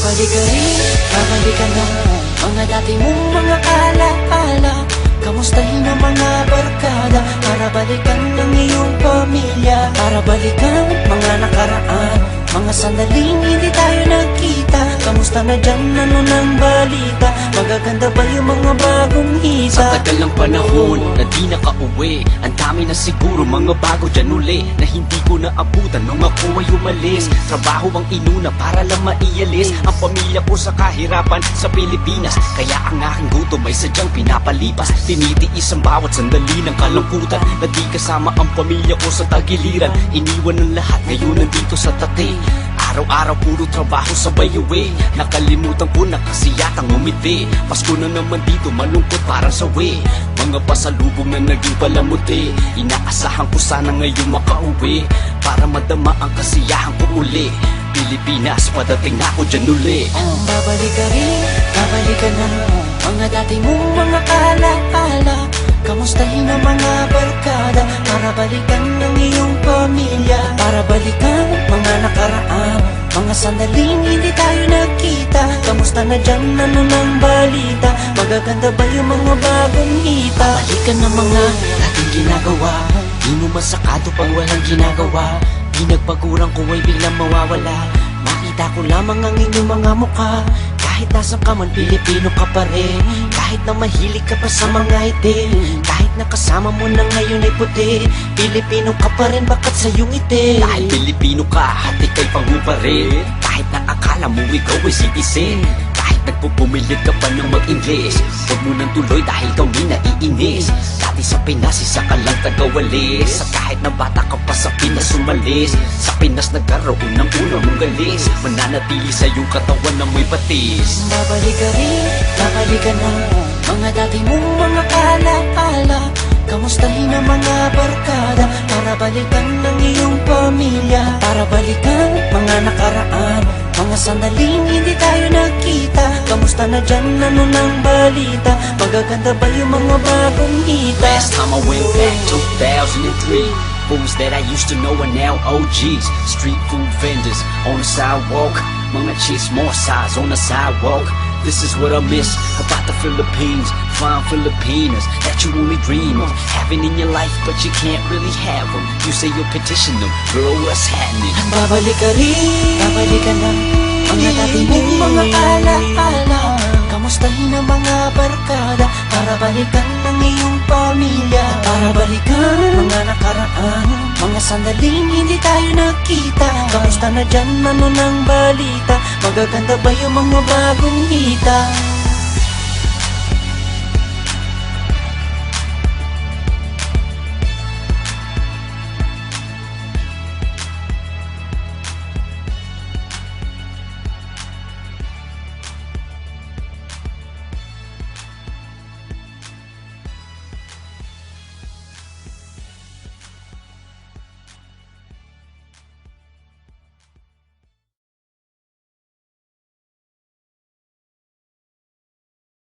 Babalik ka rin, babalik ka na. Mga dati mong mga alaala, kamustahin ang mga barkada, para balikan ng iyong pamilya, para balikan mga nakaraan, mga sandaling hindi tayo nagkita. Kamusta na dyan, ano ng balita? Magaganda ba yung mga bagong hita? Sa tagal ng panahon na di nakauwi, ang dami na siguro mga bago dyan uli, na hindi ko naabutan nung ako ay umalis. Trabaho ang inuna para lang maialis ang pamilya ko sa kahirapan sa Pilipinas. Kaya ang aking gutom ay sadyang pinapalipas. Tinitiis ang bawat sandali ng kalungkutan, na di kasama ang pamilya ko sa tagiliran. Iniwan ng lahat, ngayon nandito sa tate. Araw-araw puro trabaho sabay uwi, nakalimutan ko na kasiyatang umiti. Pasko na naman dito, malungkot parang sawi, mga pasalubong na naging palamuti. Inaasahan ko sana ngayon makauwi, para madama ang kasiyahan ko uli. Pilipinas, padating na ako dyan uli. Babalik ka rin, babalik ka na. Mga dati mong mga alaala, kamustahin ang mga barkada, para balikan ng iyong pamilya, para balikan mga nakaraan, mga sandaling hindi tayo nagkita. Kamusta na dyan, ano ng balita? Magaganda ba yung mga bagong hita? Balikan ng mga dating ginagawa, di mo masakado pag walang ginagawa. Di nagpagurang ko ay biglang mawawala, makita ko lamang ang inyong mga mukha. Kahit nasa ka man, Pilipino ka pa rin. Kahit na mahilig ka pa sa mga itim, kahit nakasama mo na ngayon ay puti, Pilipino ka pa rin, bakat sa iyong itim. Dahil Pilipino ka, hati kay pangu pa rin. Kahit na akala mo ikaw ay citizen, kahit nagpupumilit ka pa ng mag-English, huwag mo nang tuloy dahil kami naiinis. Dati sa Pinas, isa ka lang tagawalis, at kahit na bata ka pa sa Pinas umalis, sa Pinas nagkaroon ng unang mong galis, mananatili sa iyong katawan na may batis. Babalik ka rin, babalik ka na. Mga dati mong mga alaala, kamustahin ang mga barkada, para balikan ng iyong pamilya, para balikan mga nakaraan, mga sandaling hindi tayo nagkita. Kamusta na dyan, ano ng balita? Magaganda ba yung mga bagong hita? Last time I went back, 2003, fools that I used to know are now OGs. Street food vendors on the sidewalk, mga chicks more size on the sidewalk. This is what I miss about the Philippines. Fine Filipinas that you only dream of having in your life, but you can't really have them. You say you'll petition them, girl, what's happening? Babalik ka rin, babalik ka na. Mga dati mong mga alaala, kamustahin ang mga barkada, para balikan ng iyong pamilya, para balikan mga nakaraan, mga sandaling hindi tayo nagkita. Kamusta na dyan, ano ng balita? Magaganda ba yung mga bagong hita?